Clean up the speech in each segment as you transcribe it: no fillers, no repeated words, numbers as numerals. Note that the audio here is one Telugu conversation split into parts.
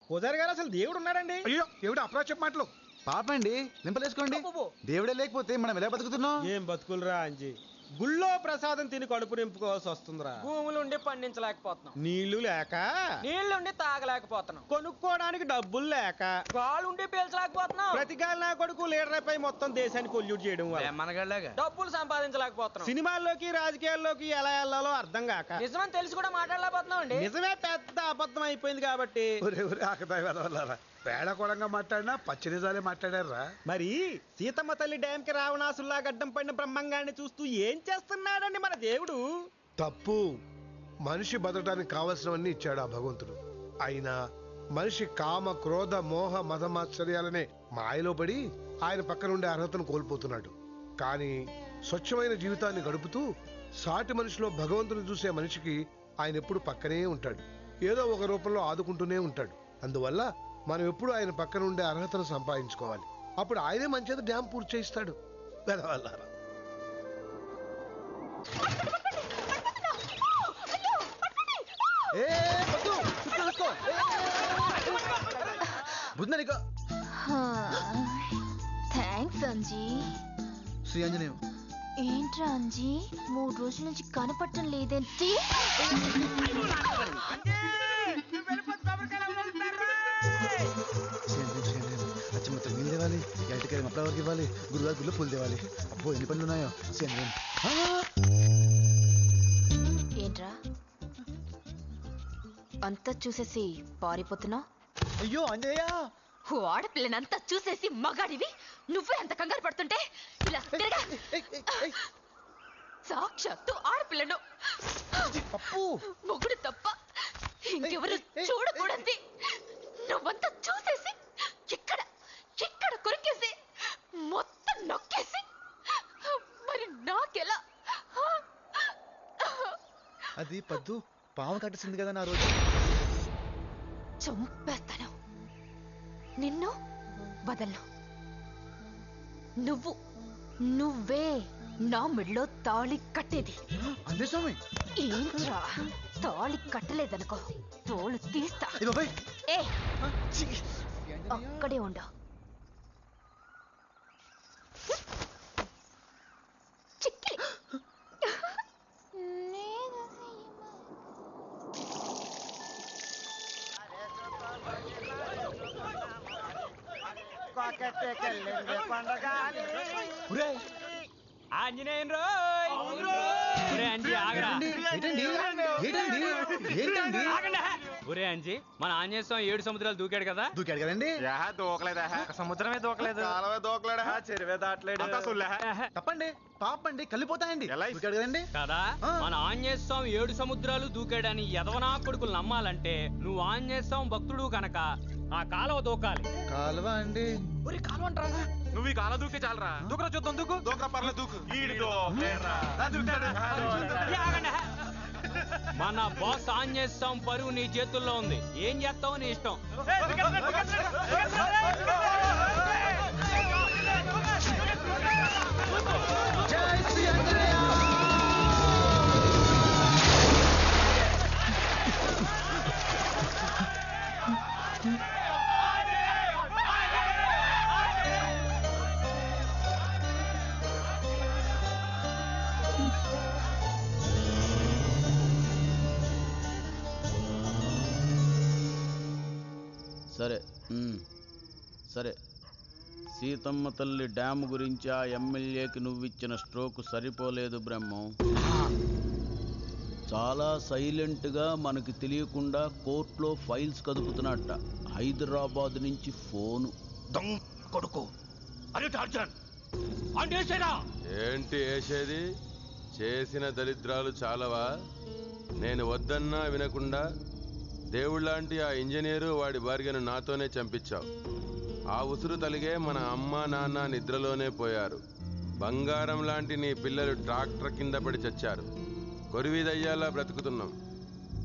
పూజారి గారు అసలు దేవుడు ఉన్నాడండి? అయ్యో ఏమిటి అప్రా చెప్ప మాటలు? పాపండి నింపలేసుకోండి. దేవుడే లేకపోతే మనం ఎలా బతుకుతున్నాం? ఏం బతుకులరా అంజీ, గుళ్ళో ప్రసాదం తిని కడుపు నింపుకోవాల్సి వస్తుందిరా. భూములుండి పండించలేకపోతున్నాం, నీళ్లు లేక, నీళ్లుండి తాగలేకపోతున్నాం, కొనుక్కోవడానికి డబ్బులు లేక, గాలుండి పీల్చలేకపోతున్నాం, ప్రతి గాలి నా కొడుకు లీడర్ పై మొత్తం దేశాన్ని పొల్యూట్ చేయడం వల్ల డబ్బులు సంపాదించలేకపోతున్నాం, సినిమాల్లోకి రాజకీయాల్లోకి ఎలా వెళ్ళాలో అర్థం కాక, నిజమని తెలిసి కూడా మాట్లాడలేకపోతున్నాం అండి. నిజమే పెద్ద అబద్ధం అయిపోయింది కాబట్టి పేడకోళంగా మాట్లాడినా పచ్చి నిజాలే మాట్లాడారా. మరి సీతమ్మ తల్లి డ్యామ్ కి రావణాసుల్లా గడ్డం పడిన బ్రహ్మంగాన్ని చూస్తూ ఏం చేస్తున్నాడండి మన దేవుడు? తప్పు. మనిషి బతకడానికి కావలసినవన్నీ ఇచ్చాడు ఆ భగవంతుడు. అయినా మనిషి కామ క్రోధ మోహ మదమాశ్చర్యాలనే మాయలో పడి ఆయన పక్కనుండే అర్హతను కోల్పోతున్నాడు. కానీ స్వచ్ఛమైన జీవితాన్ని గడుపుతూ సాటి మనిషిలో భగవంతుని చూసే మనిషికి ఆయన ఎప్పుడు పక్కనే ఉంటాడు, ఏదో ఒక రూపంలో ఆదుకుంటూనే ఉంటాడు. అందువల్ల మనం ఎప్పుడు ఆయన పక్కన ఉండే అర్హతను సంపాదించుకోవాలి. అప్పుడు ఆయనే మంచిది డ్యామ్ పూర్తి చేయిస్తాడు. థ్యాంక్స్ అంజీ. శ్రీ ఆంజనేయం. ఏంట్రా అంజీ 3 రోజుల నుంచి కనపడటం లేదేంటి? నీళ్ళు తేవాలి, ఎల్టికాయ మప్పలవరకు ఇవ్వాలి, గురువారి గుళ్ళు పూలు తేవాలి. అబ్బో ఎన్ని పనులు ఉన్నాయో. ఏంట్రా అంతా చూసేసి పారిపోతున్నావు? అయ్యో అంజయ్య, ఆడపిల్లనంతా చూసేసి మగాడివి నువ్వే అంత కంగారు పడుతుంటే ఇలా తిరగా. సాక్షాత్తు ఆడపిల్లను మొగుడు తప్ప ఇంకెవరు చూడకూడదు. నువ్వంతా చూసేసి ఇక్కడ ఇక్కడ కొరికేసి మొత్తం నొక్కేసి మరి నాకెలా? అది పద్దు పాము కట్టేసింది కదా నా రోజు. చంపేస్తాను నిన్ను, వదలను. నువ్వే నా మెడలో తాళి కట్టేది. అందే స్వామి. ఏంట్రా తాళి కట్టలేదనుకో తోలు తీస్తా. ఏ అక్కడే ఉండు. చిక్కి ఆంజనేయం ఒరే అంజీ, మన ఆంజనేయ స్వామి 7 సముద్రాలు దూకాడు కదా? దూకాడు కదండి. దూకలేదా? సముద్రమే దూకలేదు, దూకలేడా, చెరువే దాటలేడు. తప్పండి, పాపండి, కలిపోతాయండి. దూకాడు కదండి కదా. మన ఆంజనేయ స్వామి 7 సముద్రాలు దూకాడని ఎదవనా కొడుకులు నమ్మాలంటే నువ్వు ఆంజనేయ స్వామి భక్తుడు కనుక ఆ కాలువ దూకాలి. కాలువ అండి? కాలువ అంటారా? నువ్వు ఈ కాలువ దూకే చాలరా. దూకరా చూద్దాం. దూకరా పర్లేదు, దూకు. మన బాస్ ఆంజనేయ స్వామి పరువు నీ చేతుల్లో ఉంది, ఏం చేస్తావు నీ ఇష్టం. సరే సరే, సీతమ్మ తల్లి డ్యామ్ గురించి ఆ ఎమ్మెల్యేకి నువ్విచ్చిన స్ట్రోక్ సరిపోలేదు బ్రహ్మం. చాలా సైలెంట్గా మనకి తెలియకుండా కోర్టులో ఫైల్స్ కదుపుతున్నట్ట. హైదరాబాద్ నుంచి ఫోను. కొడుకు ఏంటి వేసేది? చేసిన దరిద్రాలు చాలవా? నేను వద్దన్నా వినకుండా దేవుళ్లాంటి ఆ ఇంజనీరు వాడి భార్యను నాతోనే చంపించావు. ఆ ఉసురు తలిగే మన అమ్మ నాన్న నిద్రలోనే పోయారు. బంగారం లాంటి నీ పిల్లలు ట్రాక్టర్ కింద పడి చచ్చారు. కొరివిదయ్యాలా బ్రతుకుతున్నాం.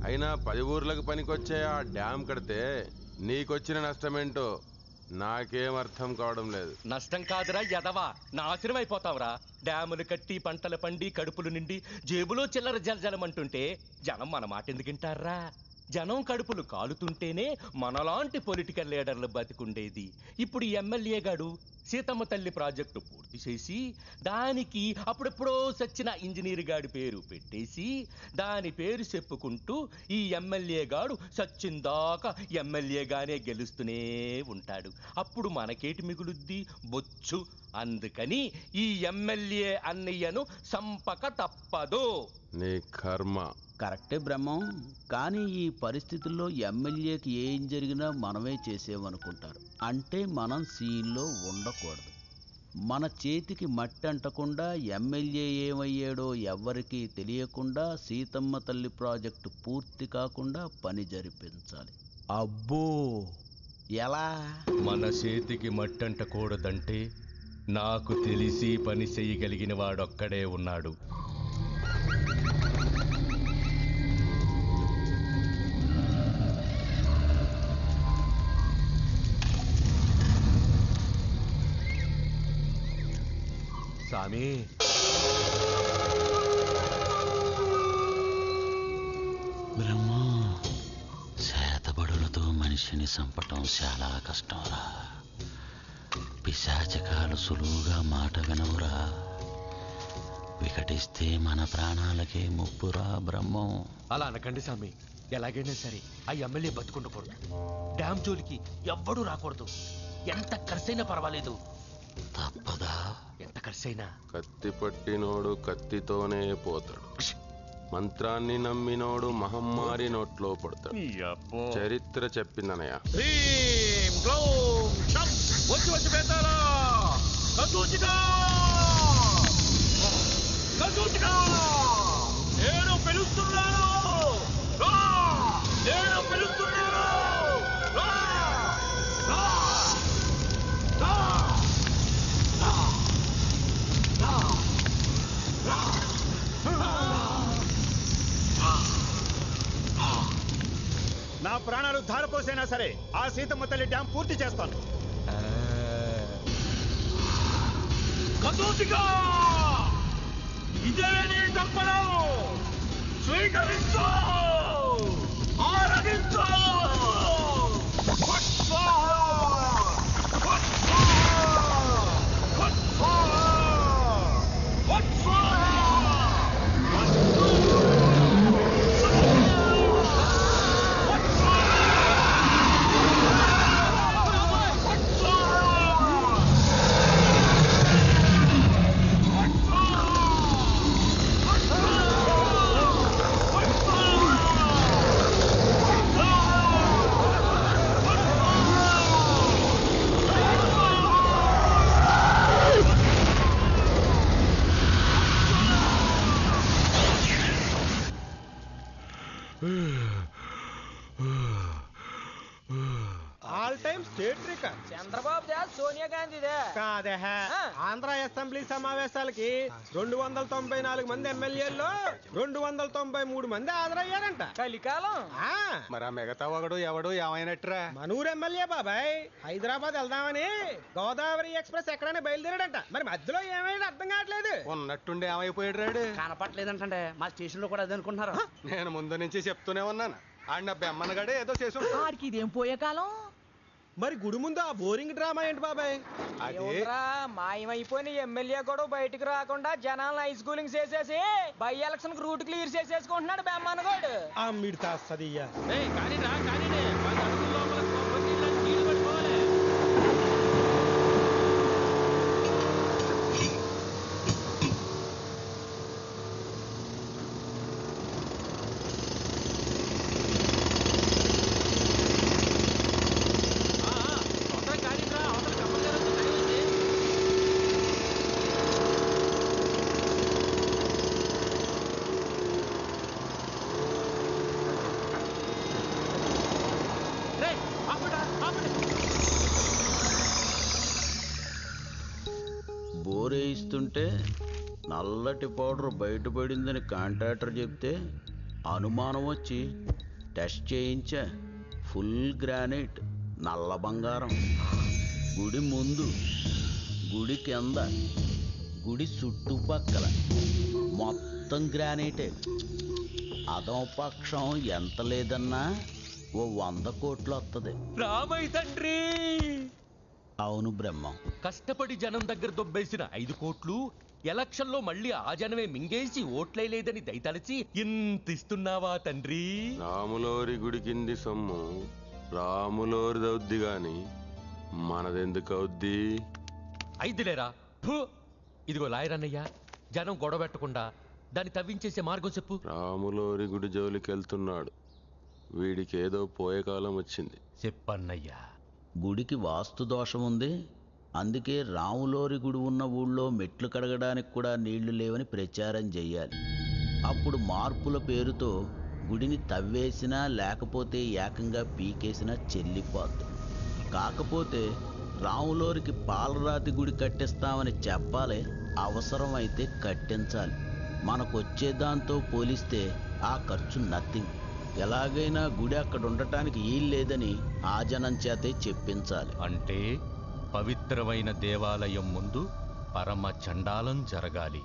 అయినా 10 ఊర్లకు పనికొచ్చే ఆ డ్యామ్ కడితే నీకొచ్చిన నష్టమేంటో నాకేం అర్థం కావడం లేదు. నష్టం కాదురా యదవా, నాశనం అయిపోతావురా. డ్యాములు కట్టి పంటలు పండి కడుపులు నిండి జేబులో చిల్లర జలజలమంటుంటే జనం మన మాట ఎందుకింటారా? జనం కడుపులు కాలుతుంటేనే మనలాంటి పొలిటికల్ లీడర్లు బతికుండేది. ఇప్పుడు ఎమ్మెల్యే గాడు సీతమ్మ తల్లి ప్రాజెక్టు పూర్తి చేసి దానికి అప్పుడెప్పుడో సచ్చిన ఇంజనీర్ గాడి పేరు పెట్టేసి దాని పేరు చెప్పుకుంటూ ఈ ఎమ్మెల్యే గాడు సచ్చిందాకా ఎమ్మెల్యేగానే గెలుస్తూనే ఉంటాడు. అప్పుడు మనకేటి మిగులుద్ది? బొచ్చు. అందుకని ఈ ఎమ్మెల్యే అన్నయ్యను సంపక తప్పదు. నీ కర్మ. కరెక్టే బ్రహ్మం. కానీ ఈ పరిస్థితుల్లో ఎమ్మెల్యేకి ఏం జరిగినా మనమే చేసేవనుకుంటారు. అంటే మనం సీన్లో ఉండకూడదు. మన చేతికి మట్టి అంటకుండా ఎమ్మెల్యే ఏమయ్యాడో ఎవ్వరికీ తెలియకుండా సీతమ్మ తల్లి ప్రాజెక్టు పూర్తి కాకుండా పని జరిపించాలి. అబ్బో, ఎలా? మన చేతికి మట్టంటకూడదంటే నాకు తెలిసి పని చేయగలిగిన వాడొక్కడే ఉన్నాడు. స్వామి, బ్రహ్మ, శాతబడులతో మనిషిని చంపటం చాలా కష్టంరా. పిశాచకాలు సులువుగా మాట వినవురా. వికటిస్తే మన ప్రాణాలకే ముప్పురా బ్రహ్మం. అలా అనకండి స్వామి. ఎలాగైనా సరే ఆ ఎమ్మెల్యే బతుకుండకూడదు. డ్యామ్ జోలికి ఎవ్వడూ రాకూడదు. ఎంత ఖర్చైనా పర్వాలేదు. తప్పదా? ఎంత ఖర్చైనా. కత్తి పట్టినోడు కత్తితోనే పోతాడు. మంత్రాన్ని నమ్మినోడు మహమ్మారి నోట్లో పడతాడు. చరిత్ర చెప్పిందనయ్య. వచ్చి వచ్చి పెద్దారా, నేను పిలుస్తున్నాను, నేను పిలుస్తున్నాను. నా ప్రాణాలు ధారపోసైనా సరే ఆ సీతమ్మ తల్లి డ్యాం పూర్తి చేస్తాను. ఇదే నీ తప్పను. స్వీకరించు, ఆరగించు. All time state record Chandrababu Sonia గాంధీదే కాదే. ఆంధ్ర అసెంబ్లీ సమావేశాలకి 294 మంది ఎమ్మెల్యేల్లో 293 మంది హాజరయ్యారంట. కలికాలం. మరి ఆ మిగతా ఒకడు ఎవడు ఏమైనట్రా? మనూరు ఎమ్మెల్యే బాబాయ్ హైదరాబాద్ వెళ్దామని గోదావరి ఎక్స్ప్రెస్ ఎక్కడైనా బయలుదేరాడంట. మరి మధ్యలో ఏమైనా అర్థం కావట్లేదు. ఉన్నట్టుండి ఏమైపోయాడు రాడు? కనపట్లేదంటే మా స్టేషన్ లో కూడా అదే అనుకుంటున్నారు. నేను ముందు నుంచి చెప్తూనే ఉన్నాను. ఆడిన బెమ్మనగాడే ఏదో చేసు. ఆడికి ఇదేం పోయే కాలం. మరి గుడి ముందు ఆ బోరింగ్ డ్రామా ఏంటి బాబాయ్? మాయమైపోయిన ఎమ్మెల్యే కూడా బయటకు రాకుండా జనాలను ఐస్ కూలింగ్ చేసేసి బై ఎలక్షన్ రూట్ క్లియర్ చేసేసుకుంటున్నాడు బెమ్మనగోడు. అమ్మిడి తాస్తదియ్యా. బోరేయిస్తుంటే నల్లటి పౌడర్ బయటపడిందని కాంట్రాక్టర్ చెప్తే అనుమానం వచ్చి టెస్ట్ చేయించా. ఫుల్ గ్రానైట్, నల్ల బంగారం. గుడి ముందు, గుడి కింద, గుడి చుట్టుపక్కల మొత్తం గ్రానైటే. అదం పక్షం ఎంత లేదన్నా ఓ 100 కోట్లు వస్తుంది. రామయ్య తండ్రి, అవును బ్రహ్మం. కష్టపడి జనం దగ్గర దొబ్బేసిన 5 కోట్లు ఎలక్షన్లో మళ్ళీ ఆ జనమే మింగేసి ఓట్లేలేదని దయతలచి ఇంత ఇస్తున్నావా తండ్రి? రాములోరి గుడి కింది సొమ్ము రాములోరిదవుద్ది గాని మనదెందుకు అవుద్ది? 5 లేరా? ఫు! ఇదిగో లాయర్ అన్నయ్య, జనం గొడవ పెట్టకుండా దాన్ని తవ్వించేసే మార్గం చెప్పు. రాములోరి గుడి జోలికి వెళ్తున్నాడు, వీడికి ఏదో పోయే కాలం వచ్చింది. చెప్పన్నయ్యా. గుడికి వాస్తు దోషం ఉంది, అందుకే రాములోరి గుడి ఉన్న ఊళ్ళో మెట్లు కడగడానికి కూడా నీళ్లు లేవని ప్రచారం చెయ్యాలి. అప్పుడు మార్పుల పేరుతో గుడిని తవ్వేసినా లేకపోతే ఏకంగా పీకేసినా చెల్లిపోద్ది. కాకపోతే రాములోరికి పాలరాతి గుడి కట్టిస్తామని చెప్పాలి, అవసరమైతే కట్టించాలి. మనకొచ్చే దాంతో పోలిస్తే ఆ ఖర్చు నథింగ్. ఎలాగైనా గుడి అక్కడ ఉండటానికి వీల్లేదని ఆ జనం చేతే చెప్పించాలి. అంటే పవిత్రమైన దేవాలయం ముందు పరమ చండాలం జరగాలి.